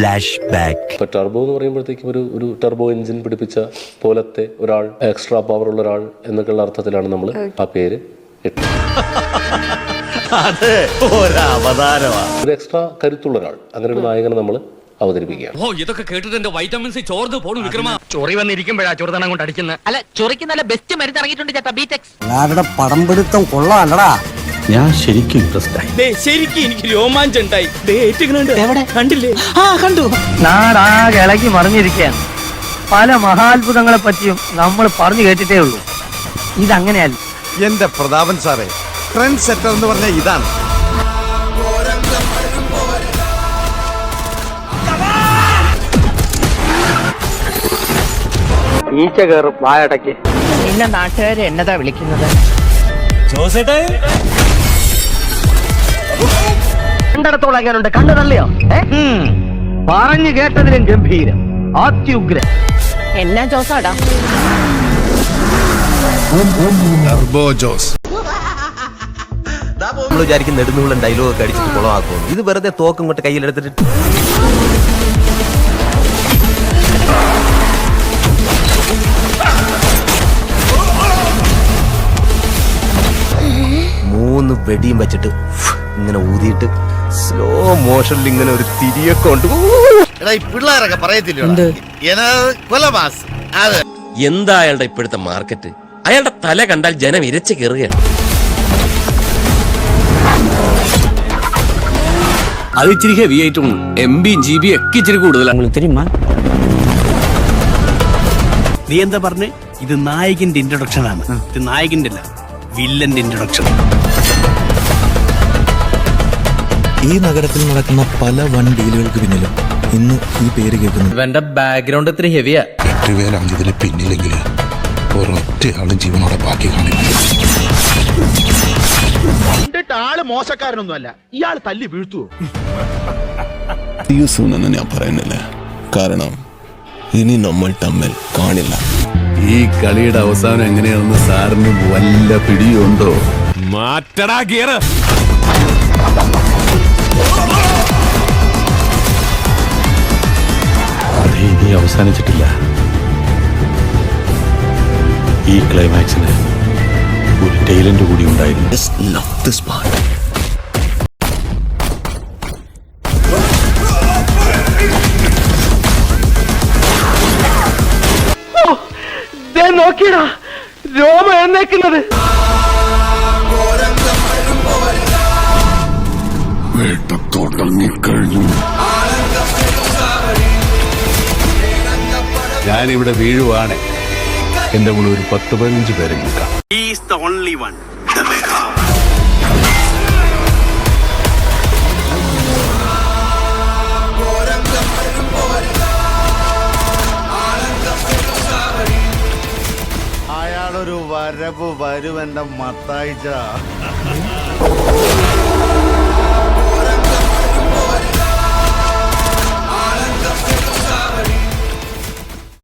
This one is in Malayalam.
Flash back. ഇപ്പൊ ടർബോ എന്ന് പറയുമ്പോഴത്തേക്കും ഒരു ടർബോ എഞ്ചിൻ പിടിപ്പിച്ച പോലത്തെ ഒരാൾ, എക്സ്ട്രാ പവർ ഉള്ള ഒരാൾ എന്നൊക്കെയുള്ള അർത്ഥത്തിലാണ് നമ്മൾ ആ പേര് ഇട്ടത്. ഒരു എക്സ്ട്രാ കരുത്തുള്ള ഒരാൾ, അങ്ങനെ ഒരു നായകനെ നമ്മൾ അവതരിപ്പിക്കുകയാണ്. ഓ, ഇതൊക്കെ കേട്ടിട്ട് എന്റെ വൈറ്റമിൻ സി ചോർന്ന് പോണു വിക്രമ. ചൊറി വന്നിരിക്കുമ്പോഴാ ചൊറുതണം കൊണ്ട് അടിക്കുന്നത്. അല്ല, ചൊറിക്ക് നല്ല ബെസ്റ്റ് മരുന്ന് ഇറങ്ങിയിട്ടുണ്ട് ചേട്ടാ, ബീടെക്സ്. ആരുടെ പടം പിടുത്തം കൊള്ളാല്ലടാ. ഞാൻ ശരിക്കും ഇൻട്രസ്റ്റ് ആയി. ശരിക്കും എനിക്ക് രോമാഞ്ചം ഉണ്ടായി. എവിടെ കണ്ടില്ലേ? കണ്ടു. നാടാകെ ഇളകി മറിഞ്ഞിരിക്കുകയാണ്. പല മഹാത്ഭുതങ്ങളെ പറ്റിയും നമ്മൾ പറഞ്ഞു കേട്ടിട്ടേ ഉള്ളൂ. ഇതങ്ങനെയല്ല. എന്റെ പ്രതാപൻ സാറേ, ട്രെൻഡ് സെറ്റർ എന്ന് പറഞ്ഞ ഇതാണ്. ഈച്ച കയറും വായടയ്ക്ക്. പിന്നെ നാട്ടുകാര് എന്നതാ വിളിക്കുന്നത്? കണ്ടിടത്തോളം എങ്ങനെയുണ്ട്? കണ്ണു തള്ളിയോ? പറഞ്ഞു കേട്ടതിലും ഗംഭീരം, അത്യുഗ്രം. എന്നാ ജോസാടാ? ടർബോ ജോസ്. നമ്മൾ വിചാരിക്കും നെടുന്നുള്ളം ഡയലോഗ് ഒക്കെ അടിച്ചിട്ട് കുളമാക്കും. ഇത് വെറുതെ തോക്കും കൊണ്ട് കയ്യിലെടുത്തിട്ട് മൂന്ന് വെടിയും വെച്ചിട്ട് ഇങ്ങനെ ഊതിയിട്ട് സ്ലോ മോഷനിൽ ഇങ്ങനെ ഒരു തിരിയൊക്കെ ഉണ്ട്. പിള്ളേരൊക്കെ പറയത്തില്ല എന്താ അയാളുടെ ഇപ്പോഴത്തെ മാർക്കറ്റ്? അയാളുടെ തല കണ്ടാൽ ജനം ഇരച്ചു കയറുകയാണ്. അത് ഇച്ചിരി ഹെവി ആയിട്ടും MB GB ഒക്കെ ഇച്ചിരി കൂടുതലാണ്. നീ എന്താ പറഞ്ഞേ? ഇത് നായകന്റെ ഇൻട്രൊഡക്ഷൻ ആണ്. ഇത് നായകന്റെ അല്ല, വില്ലന്റെ ഇൻട്രൊഡക്ഷൻ. ഈ നഗരത്തിൽ നടക്കുന്ന പല വൻ ഡീലുകൾക്ക് പിന്നിലും ഇന്ന് ഈ പേര് കേൾക്കുന്നു. ഇവന്റെ ബാക്ക്ഗ്രൗണ്ട് ഇത്തിരി ഹെവിയാ. 8 പേരാണ് ഇതിൽ പിന്നിലെങ്കിൽ ഒരൊറ്റയാളും ജീവനോടെ ബാക്കി കാണില്ല. കണ്ടിട്ട് ആള് മോശക്കാരനൊന്നുമല്ല, ഇയാൾ തല്ലി വീഴ്ത്തുവോ? എന്ന് ഞാൻ പറയുന്നില്ല, കാരണം ഇനി നമ്മൾ തമ്മിൽ കാണില്ല. ഈ കളിയുടെ അവസാനം എങ്ങനെയാണെന്ന് സാറിന് വല്ല പിടിയുണ്ടോ? മാറ്റടാ ഗിയർ. ഇനി അവസാനിച്ചിട്ടില്ല. ഈ ക്ലൈമാക്സിന് ഒരു ടൈലന്റ് കൂടി ഉണ്ടായിരുന്നു. നോക്കിയടാ രോമ എഴുന്നേക്കുന്നത്. ഞാനിവിടെ വീഴുവാണ്. എന്റെ കൂടെ ഒരു 10-15 പേരെ നിൽക്കാം. അയാളൊരു വരവ് വരുവെന്റെ മത്തായിച്ച.